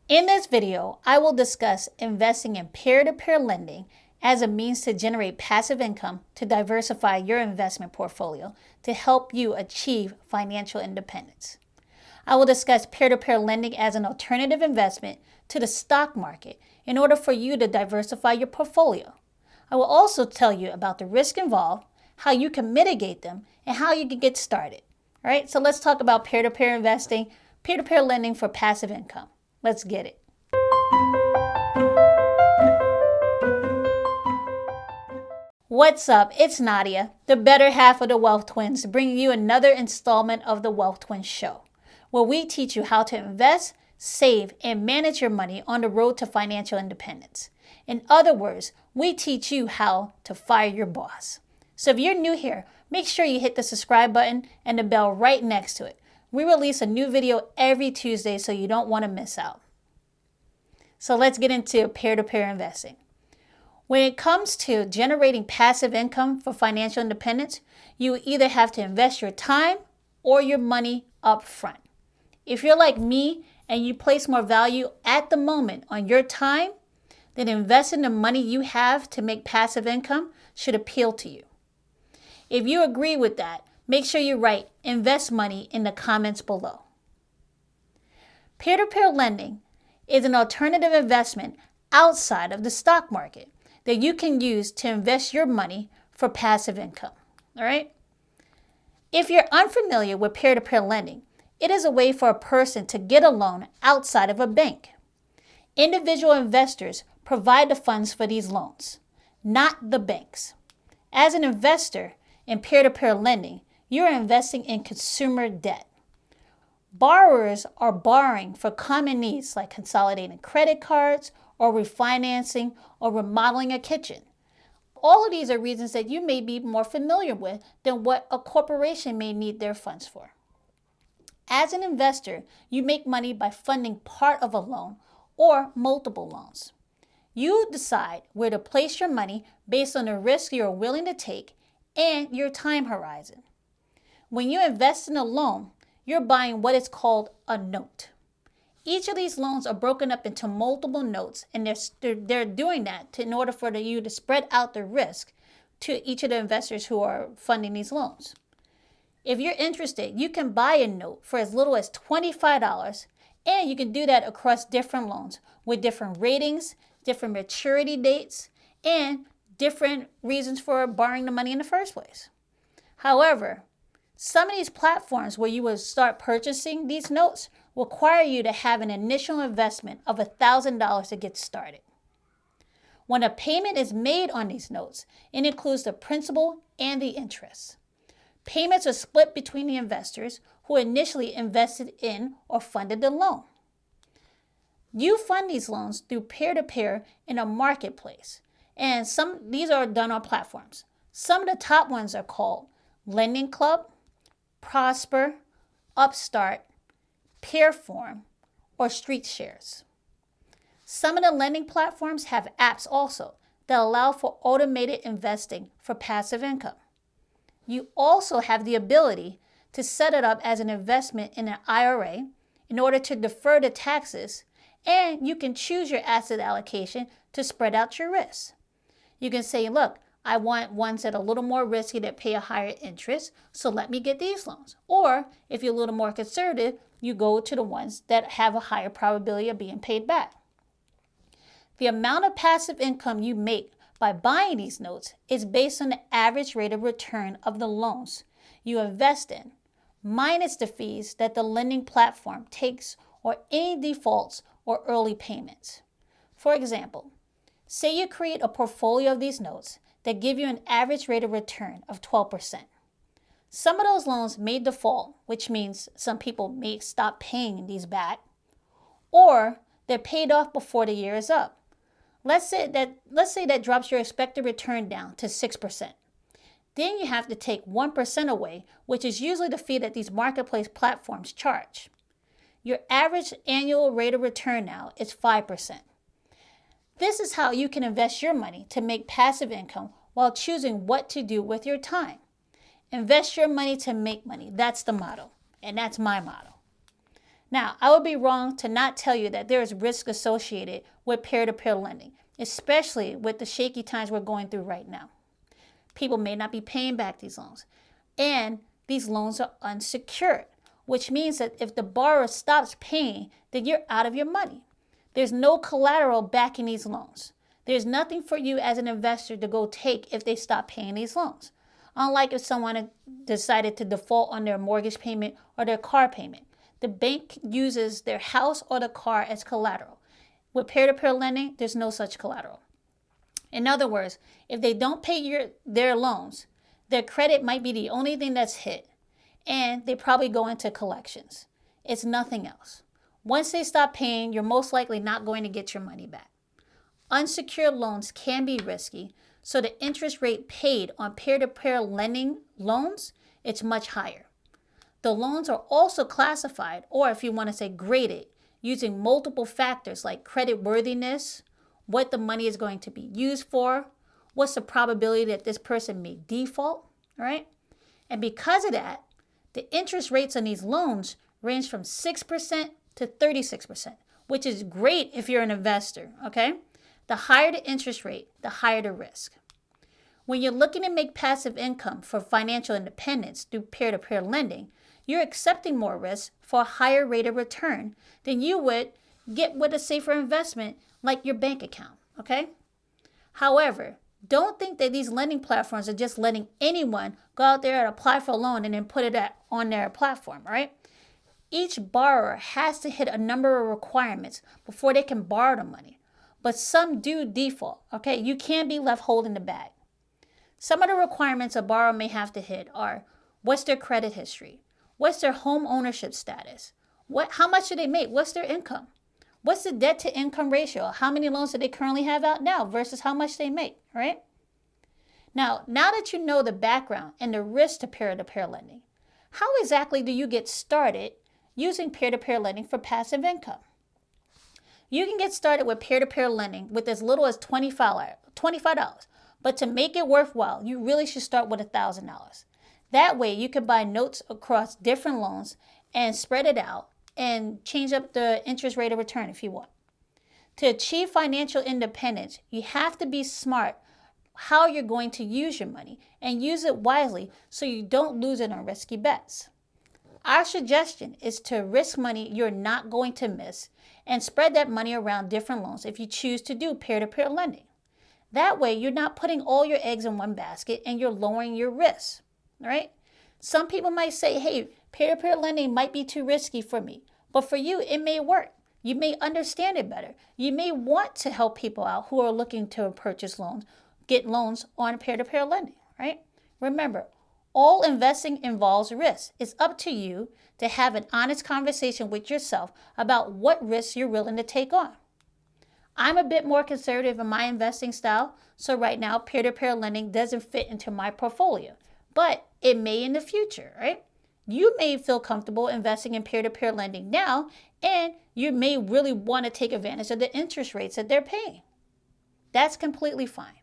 In this video, I will discuss investing in peer-to-peer lending as a means to generate passive income to diversify your investment portfolio to help you achieve financial independence. I will discuss peer-to-peer lending as an alternative investment to the stock market in order for you to diversify your portfolio. I will also tell you about the risk involved, how you can mitigate them, and how you can get started. All right, so let's talk about peer-to-peer investing, peer-to-peer lending for passive income. Let's get it. What's up? It's Nadia, the better half of the Wealth Twins, bringing you another installment of the Wealth Twins Show, where we teach you how to invest, save, and manage your money on the road to financial independence. In other words, we teach you how to fire your boss. So if you're new here, make sure you hit the subscribe button and the bell right next to it. We release a new video every Tuesday, so you don't want to miss out. So let's get into peer-to-peer investing. When it comes to generating passive income for financial independence, you either have to invest your time or your money up front. If you're like me and you place more value at the moment on your time, then investing the money you have to make passive income should appeal to you. If you agree with that, make sure you write invest money in the comments below. Peer-to-peer lending is an alternative investment outside of the stock market that you can use to invest your money for passive income. All right? If you're unfamiliar with peer-to-peer lending, it is a way for a person to get a loan outside of a bank. Individual investors provide the funds for these loans, not the banks. As an investor in peer-to-peer lending, you're investing in consumer debt. Borrowers are borrowing for common needs like consolidating credit cards or refinancing or remodeling a kitchen. All of these are reasons that you may be more familiar with than what a corporation may need their funds for. As an investor, you make money by funding part of a loan or multiple loans. You decide where to place your money based on the risk you're willing to take and your time horizon. When you invest in a loan, you're buying what is called a note. Each of these loans are broken up into multiple notes, and they're doing that in order for you to spread out the risk to each of the investors who are funding these loans. If you're interested, you can buy a note for as little as $25, and you can do that across different loans with different ratings, different maturity dates, and different reasons for borrowing the money in the first place. However, some of these platforms where you will start purchasing these notes require you to have an initial investment of $1,000 to get started. When a payment is made on these notes, it includes the principal and the interest. Payments are split between the investors who initially invested in or funded the loan. You fund these loans through peer-to-peer in a marketplace, and these are done on platforms. Some of the top ones are called Lending Club, Prosper, Upstart, Peerform, or Street Shares. Some of the lending platforms have apps also that allow for automated investing for passive income. You also have the ability to set it up as an investment in an IRA in order to defer the taxes, and you can choose your asset allocation to spread out your risks. You can say, look, I want ones that are a little more risky that pay a higher interest, so let me get these loans. Or if you're a little more conservative, you go to the ones that have a higher probability of being paid back. The amount of passive income you make by buying these notes is based on the average rate of return of the loans you invest in, minus the fees that the lending platform takes or any defaults or early payments. For example, say you create a portfolio of these notes that give you an average rate of return of 12%. Some of those loans may default, which means some people may stop paying these back, or they're paid off before the year is up. Let's say that drops your expected return down to 6%. Then you have to take 1% away, which is usually the fee that these marketplace platforms charge. Your average annual rate of return now is 5%. This is how you can invest your money to make passive income while choosing what to do with your time. Invest your money to make money. That's the motto, and that's my motto. Now, I would be wrong to not tell you that there is risk associated with peer-to-peer lending, especially with the shaky times we're going through right now. People may not be paying back these loans, and these loans are unsecured, which means that if the borrower stops paying, then you're out of your money. There's no collateral backing these loans. There's nothing for you as an investor to go take if they stop paying these loans. Unlike if someone decided to default on their mortgage payment or their car payment, the bank uses their house or the car as collateral. With peer-to-peer lending, there's no such collateral. In other words, if they don't pay their loans, their credit might be the only thing that's hit, and they probably go into collections. It's nothing else. Once they stop paying, you're most likely not going to get your money back. Unsecured loans can be risky, so the interest rate paid on peer-to-peer lending loans, it's much higher. The loans are also classified, or if you want to say graded, using multiple factors like credit worthiness, what the money is going to be used for, what's the probability that this person may default, all right? And because of that, the interest rates on these loans range from 6% to 36%, which is great if you're an investor, okay? The higher the interest rate, the higher the risk. When you're looking to make passive income for financial independence through peer-to-peer lending, you're accepting more risk for a higher rate of return than you would get with a safer investment like your bank account, okay? However, don't think that these lending platforms are just letting anyone go out there and apply for a loan and then put it on their platform, right? Each borrower has to hit a number of requirements before they can borrow the money. But some do default, okay? You can't be left holding the bag. Some of the requirements a borrower may have to hit are, what's their credit history? What's their home ownership status? How much do they make? What's their income? What's the debt to income ratio? How many loans do they currently have out now versus how much they make, right? Now that you know the background and the risk to peer-to-peer lending, how exactly do you get started using peer-to-peer lending for passive income? You can get started with peer-to-peer lending with as little as $25. But to make it worthwhile, you really should start with $1,000. That way you can buy notes across different loans and spread it out and change up the interest rate of return if you want. To achieve financial independence, you have to be smart how you're going to use your money and use it wisely so you don't lose it on risky bets. Our suggestion is to risk money you're not going to miss and spread that money around different loans if you choose to do peer-to-peer lending. That way, you're not putting all your eggs in one basket and you're lowering your risk, right? Some people might say, hey, peer-to-peer lending might be too risky for me. But for you, it may work. You may understand it better. You may want to help people out who are looking to purchase loans, get loans on peer-to-peer lending, right? Remember, all investing involves risk. It's up to you to have an honest conversation with yourself about what risks you're willing to take on. I'm a bit more conservative in my investing style, so right now peer-to-peer lending doesn't fit into my portfolio, but it may in the future, right? You may feel comfortable investing in peer-to-peer lending now, and you may really want to take advantage of the interest rates that they're paying. That's completely fine.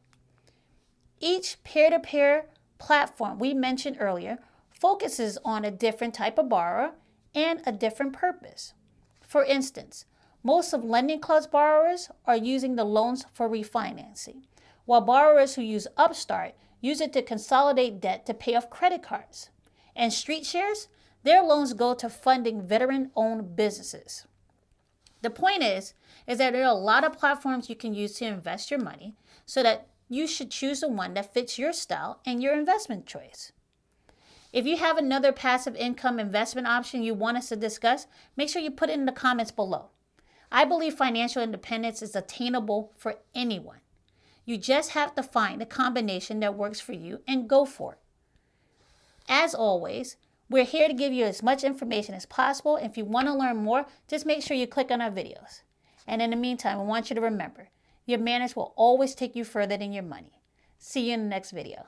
Each peer-to-peer platform we mentioned earlier focuses on a different type of borrower and a different purpose. For instance, most of LendingClub's borrowers are using the loans for refinancing, while borrowers who use Upstart use it to consolidate debt to pay off credit cards. And StreetShares, their loans go to funding veteran-owned businesses. The point is that there are a lot of platforms you can use to invest your money, so that you should choose the one that fits your style and your investment choice. If you have another passive income investment option you want us to discuss, make sure you put it in the comments below. I believe financial independence is attainable for anyone. You just have to find a combination that works for you and go for it. As always, we're here to give you as much information as possible. If you want to learn more, just make sure you click on our videos. And in the meantime, I want you to remember, your manners will always take you further than your money. See you in the next video.